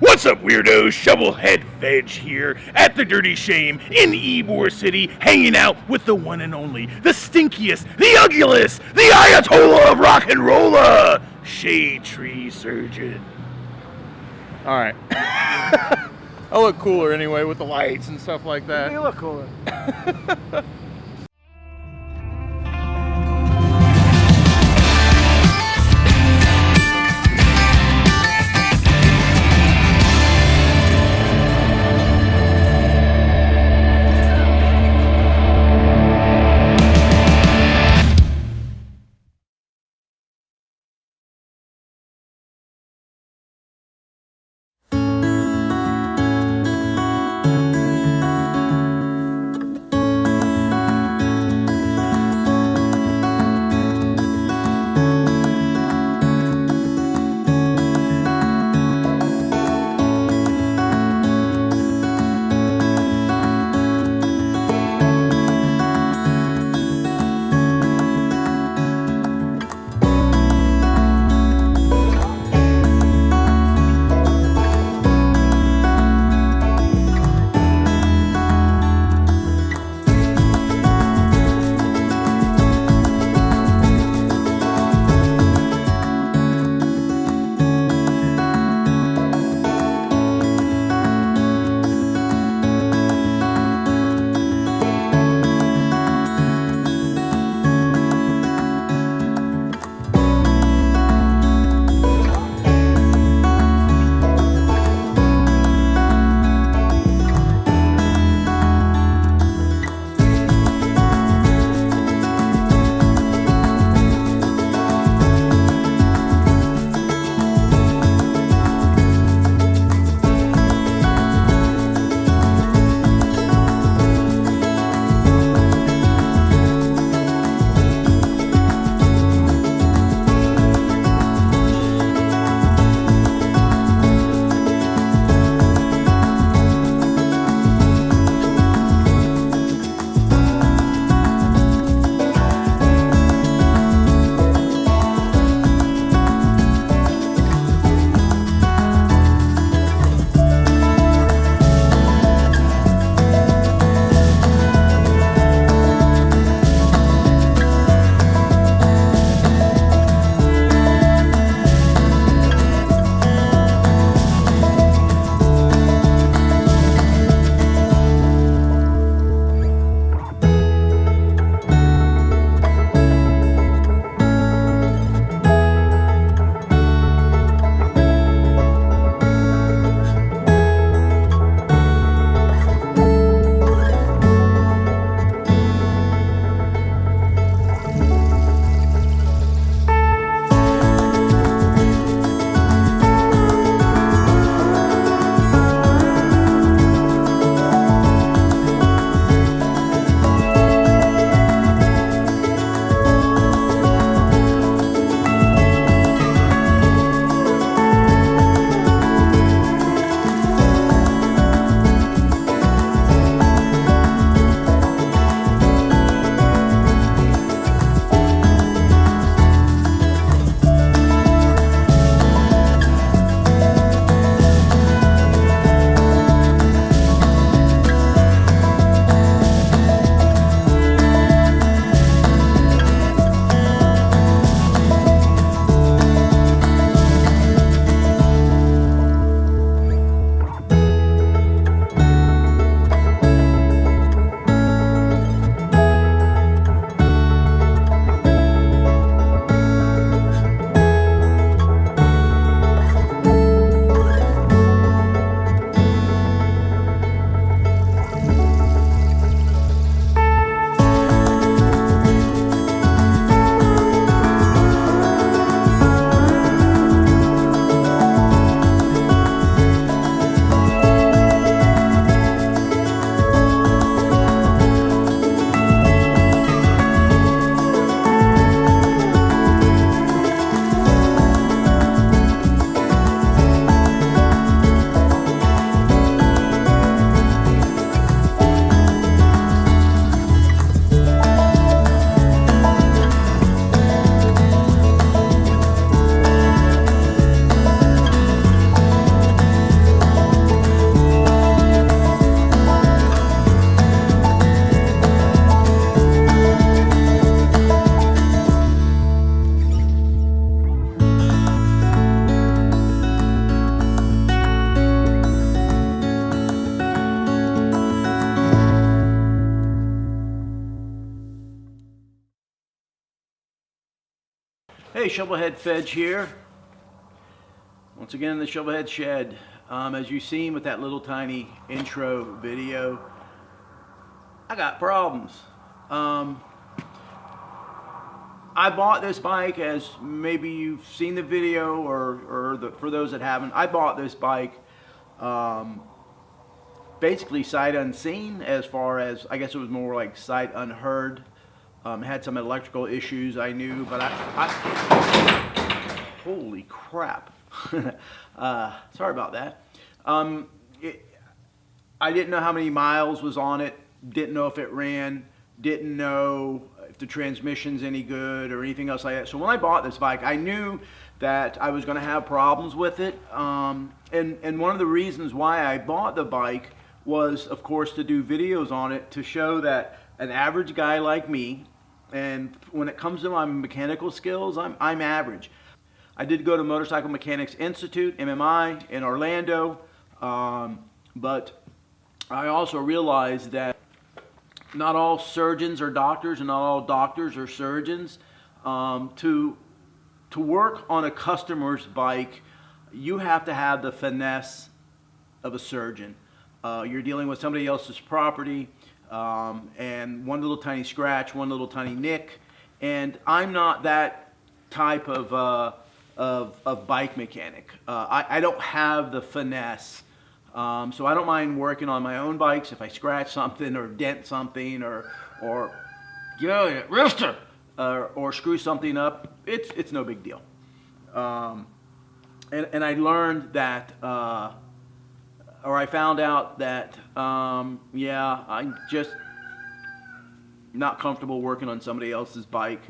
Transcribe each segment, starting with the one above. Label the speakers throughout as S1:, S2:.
S1: What's up, weirdos? Shovelheadffej here at the Dirty Shame in Ybor City, hanging out with the one and only, the stinkiest, the ugliest, the Ayatollah of rock and rolla, Shade Tree Surgeon. All right. I look cooler anyway with the lights and stuff like that.
S2: You look cooler. Okay, Shovelheadffej here. Once again in the Shovelhead shed. As you've seen with that little tiny intro video, I got problems. I bought this bike, as maybe you've seen the video, for those that haven't, I bought this bike basically sight unseen, as far as, I guess it was more like sight unheard. Had some electrical issues, I knew, but holy crap. Sorry about that. I didn't know how many miles was on it, didn't know if it ran, didn't know if the transmission's any good or anything else like that. So when I bought this bike, I knew that I was going to have problems with it. And one of the reasons why I bought the bike was, of course, to do videos on it, to show that an average guy like me, and when it comes to my mechanical skills, I'm average. I did go to Motorcycle Mechanics Institute, MMI, in Orlando, but I also realized that not all surgeons are doctors, and not all doctors are surgeons. To work on a customer's bike, you have to have the finesse of a surgeon. You're dealing with somebody else's property, and one little tiny scratch, one little tiny nick, and I'm not that type of bike mechanic. I don't have the finesse, so I don't mind working on my own bikes if I scratch something or dent something or rifter or screw something up. It's no big deal. And I learned that, or I found out that, yeah, I'm just not comfortable working on somebody else's bike.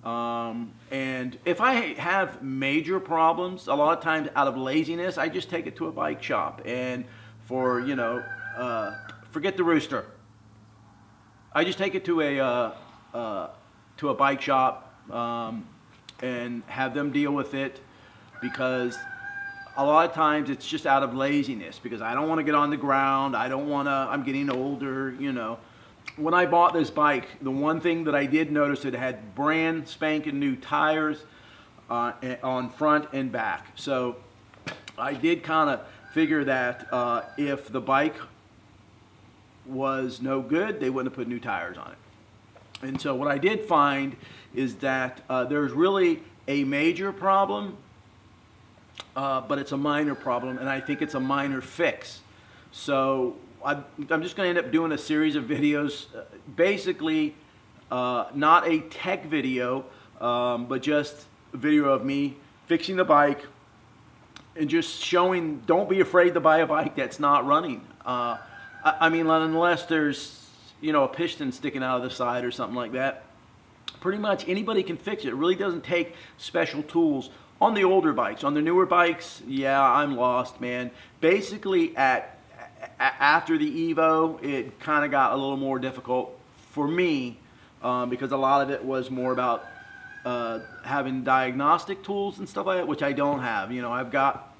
S2: And if I have major problems, a lot of times out of laziness, I just take it to a bike shop. And for, forget the rooster, I just take it to a bike shop and have them deal with it, because a lot of times it's just out of laziness, because I don't want to get on the ground. I don't want to, I'm getting older, When I bought this bike, the one thing that I did notice, it had brand spanking new tires on front and back. So I did kind of figure that if the bike was no good, they wouldn't have put new tires on it. And so what I did find is that there's really a major problem, but it's a minor problem, and I think it's a minor fix. So I'm just going to end up doing a series of videos, basically not a tech video, but just a video of me fixing the bike and just showing, don't be afraid to buy a bike that's not running. I mean, unless there's, a piston sticking out of the side or something like that, pretty much anybody can fix it. It really doesn't take special tools. On the older bikes, on the newer bikes, yeah, I'm lost, man. Basically, after the Evo, it kind of got a little more difficult for me, because a lot of it was more about having diagnostic tools and stuff like that, which I don't have. I've got,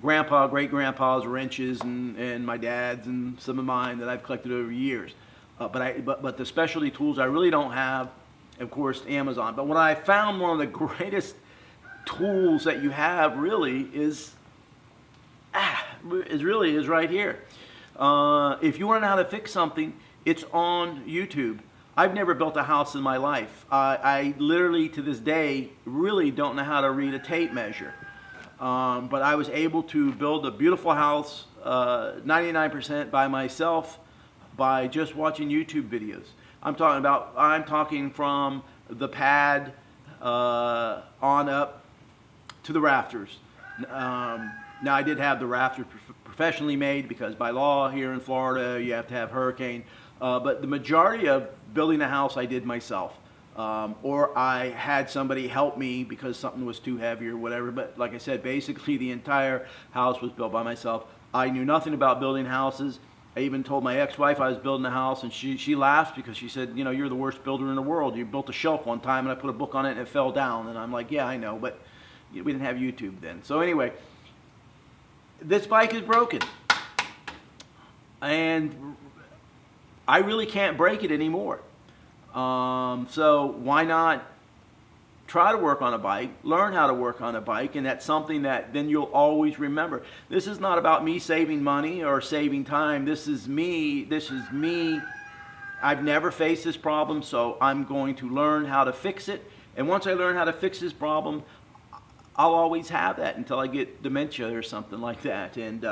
S2: grandpa, great-grandpa's wrenches and my dad's and some of mine that I've collected over years. But the specialty tools I really don't have. Of course, Amazon. But what I found, one of the greatest tools that you have really is right here. If you want to know how to fix something, it's on YouTube. I've never built a house in my life. I literally, to this day, really don't know how to read a tape measure. But I was able to build a beautiful house 99% by myself by just watching YouTube videos. I'm talking from the pad on up to the rafters. Now, I did have the rafters professionally made, because by law here in Florida you have to have hurricane. But the majority of building a house I did myself, or I had somebody help me because something was too heavy or whatever. But like I said, basically the entire house was built by myself. I knew nothing about building houses. I even told my ex-wife I was building a house, and she laughed, because she said, you're the worst builder in the world. You built a shelf one time, and I put a book on it, and it fell down. And I'm like, yeah, I know, but we didn't have YouTube then. So anyway, this bike is broken, and I really can't break it anymore. So why not try to work on a bike, learn how to work on a bike, and that's something that then you'll always remember. This is not about me saving money or saving time. This is me. I've never faced this problem, so I'm going to learn how to fix it. And once I learn how to fix this problem, I'll always have that until I get dementia or something like that. And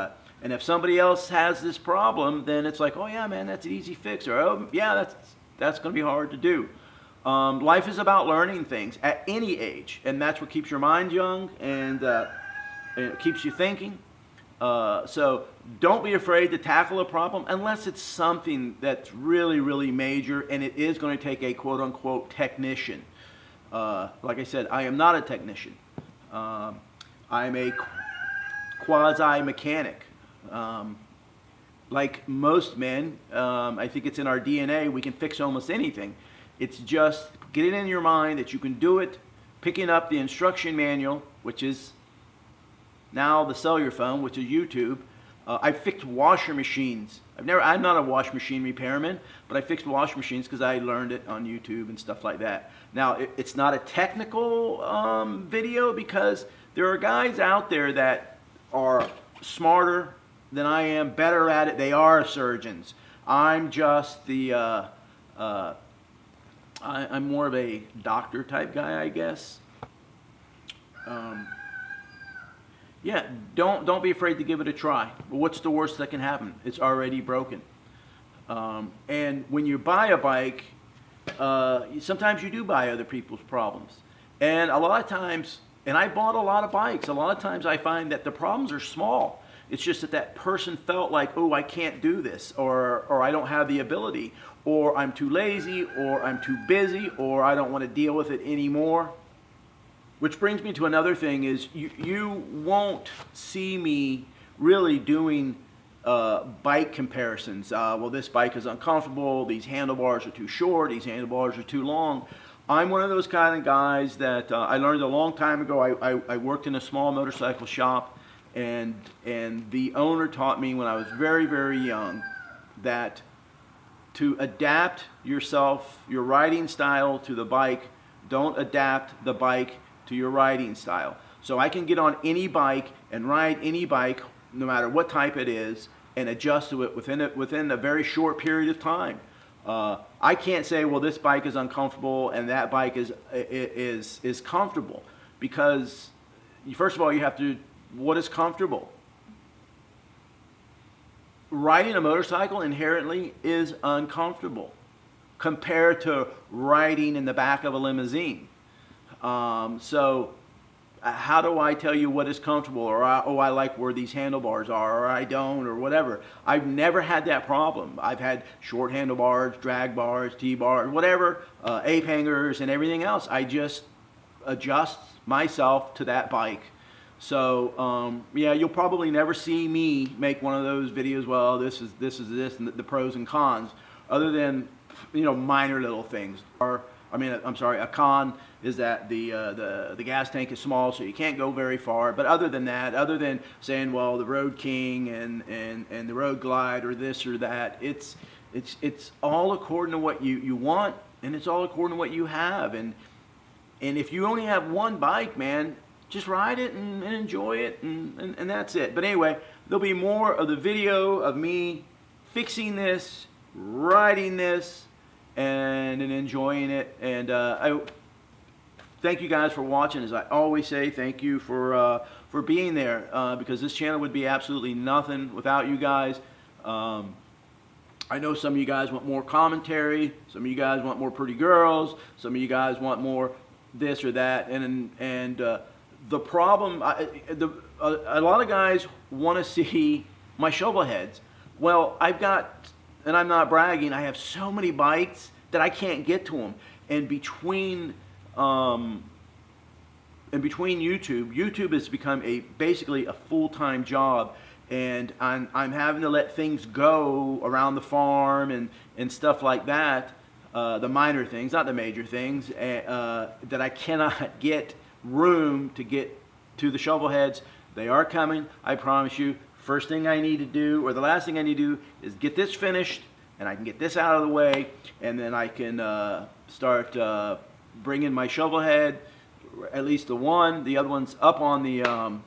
S2: if somebody else has this problem, then it's like, oh yeah, man, that's an easy fix. Or, oh yeah, that's going to be hard to do. Life is about learning things at any age, and that's what keeps your mind young, and it keeps you thinking. So don't be afraid to tackle a problem unless it's something that's really, really major, and it is going to take a quote-unquote technician. Like I said, I am not a technician. I'm a quasi-mechanic. Like most men, I think it's in our DNA, we can fix almost anything. It's just getting in your mind that you can do it, picking up the instruction manual, which is now the cellular phone, which is YouTube. I fixed washer machines. I'm not a wash machine repairman, but I fixed wash machines because I learned it on YouTube and stuff like that. Now, it's not a technical video because there are guys out there that are smarter than I am, better at it. They are surgeons. I'm just I'm more of a doctor type guy, I guess. Yeah, don't be afraid to give it a try. What's the worst that can happen? It's already broken. And when you buy a bike, sometimes you do buy other people's problems. And a lot of times, and I bought a lot of bikes, a lot of times I find that the problems are small. It's just that person felt like, oh, I can't do this, or I don't have the ability, or I'm too lazy, or I'm too busy, or I don't want to deal with it anymore. Which brings me to another thing is you won't see me really doing bike comparisons. Well, this bike is uncomfortable, these handlebars are too short, these handlebars are too long. I'm one of those kind of guys that I learned a long time ago. I worked in a small motorcycle shop, and the owner taught me when I was very, very young that to adapt yourself, your riding style to the bike, don't adapt the bike to your riding style. So I can get on any bike and ride any bike, no matter what type it is, and adjust to it within a very short period of time. I can't say, well, this bike is uncomfortable and that bike is comfortable, because first of all, you have to, what is comfortable? Riding a motorcycle inherently is uncomfortable compared to riding in the back of a limousine. So how do I tell you what is comfortable, or I like where these handlebars are, or I don't, or whatever? I've never had that problem. I've had short handlebars, drag bars, T-bars, whatever, ape hangers and everything else. I just adjust myself to that bike. So yeah, you'll probably never see me make one of those videos, well, this is this and the pros and cons, other than, you know, minor little things. Or I'm sorry, a con is that the gas tank is small, so you can't go very far. But other than that, other than saying, well, the Road King and the Road Glide or this or that, it's all according to what you want, and it's all according to what you have. And if you only have one bike, man, just ride it and enjoy it, and that's it. But anyway, there'll be more of the video of me fixing this, riding this, and enjoying it. And I thank you guys for watching. As I always say, thank you for being there, because this channel would be absolutely nothing without you guys. I know some of you guys want more commentary, some of you guys want more pretty girls, some of you guys want more this or that, and the problem, a lot of guys want to see my shovel heads. Well, I've got, and I'm not bragging, I have so many bikes that I can't get to them. And between YouTube has become basically a full-time job, and I'm having to let things go around the farm and stuff like that, the minor things, not the major things, that I cannot get room to get to the shovel heads. They are coming, I promise you. First thing I need to do, or the last thing I need to do, is get this finished, and I can get this out of the way, and then I can start bringing my shovel head at least the one. The other one's up on the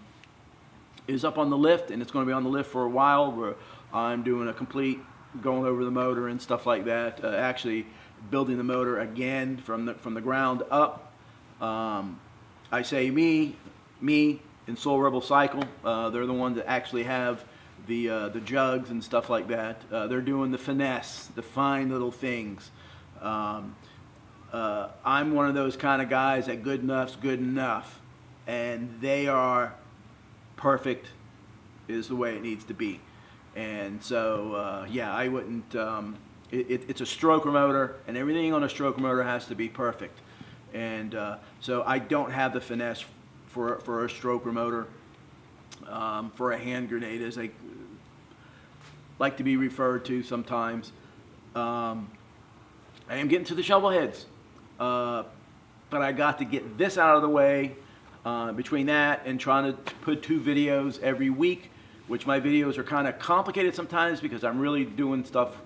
S2: is up on the lift, and it's going to be on the lift for a while. Where I'm doing a complete going over the motor and stuff like that. Actually, building the motor again from the ground up. I say me, and Soul Rebel Cycle. They're the ones that actually have the jugs and stuff like that. They're doing the finesse, the fine little things. I'm one of those kind of guys that good enough's good enough, and they are perfect is the way it needs to be. And so yeah, I wouldn't it's a stroker motor, and everything on a stroker motor has to be perfect. And so I don't have the finesse for a stroker motor, for a hand grenade, as I like to be referred to sometimes. I am getting to the shovel heads, but I got to get this out of the way between that and trying to put 2 videos every week, which my videos are kind of complicated sometimes because I'm really doing stuff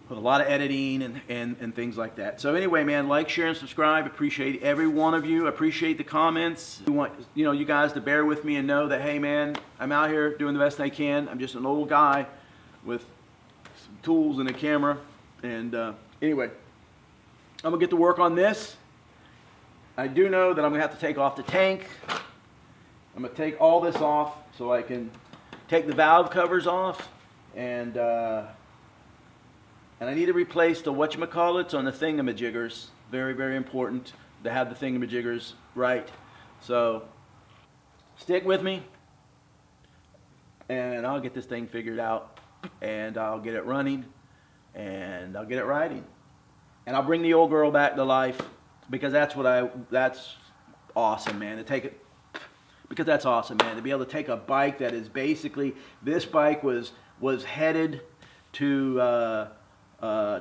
S2: with a lot of editing and things like that. So anyway, man, like, share, and subscribe. Appreciate every one of you. Appreciate the comments. I want you guys to bear with me and know that, hey, man, I'm out here doing the best I can. I'm just an old guy with some tools and a camera. And anyway, I'm gonna get to work on this. I do know that I'm gonna have to take off the tank. I'm gonna take all this off so I can take the valve covers off, and I need to replace the whatchamacallits on the thingamajiggers. Very, very important to have the thingamajiggers right. So stick with me, and I'll get this thing figured out, and I'll get it running, and I'll get it riding, and I'll bring the old girl back to life, because that's awesome, man. To take it, because that's awesome, man. To be able to take a bike that is basically, this bike was headed to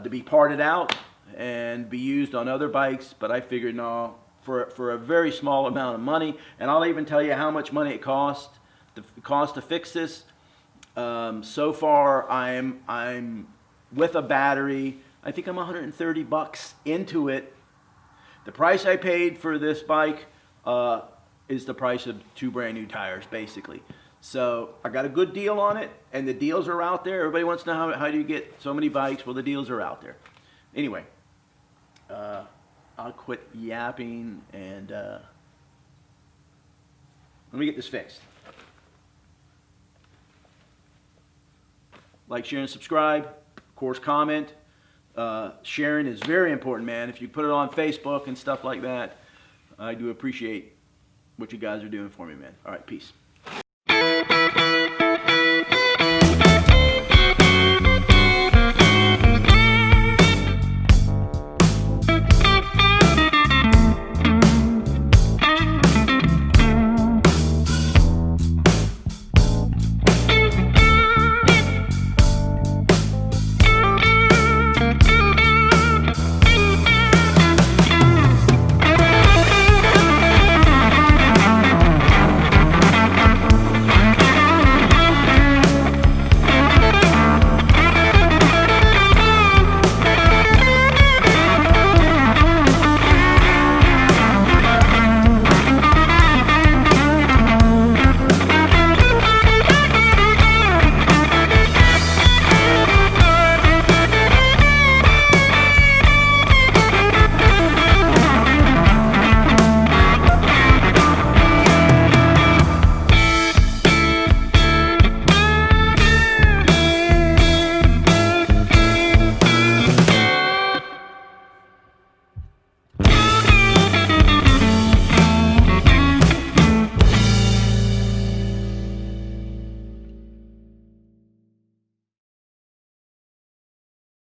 S2: be parted out and be used on other bikes, but I figured, no, for a very small amount of money, and I'll even tell you how much money it cost to fix this. So far, I'm with a battery. I think I'm 130 bucks into it. The price I paid for this bike is the price of 2 brand new tires, basically. So I got a good deal on it, and the deals are out there. Everybody wants to know how do you get so many bikes? Well, the deals are out there. Anyway, I'll quit yapping, and let me get this fixed. Like, share, and subscribe. Of course, comment. Sharing is very important, man. If you put it on Facebook and stuff like that, I do appreciate what you guys are doing for me, man. All right, peace.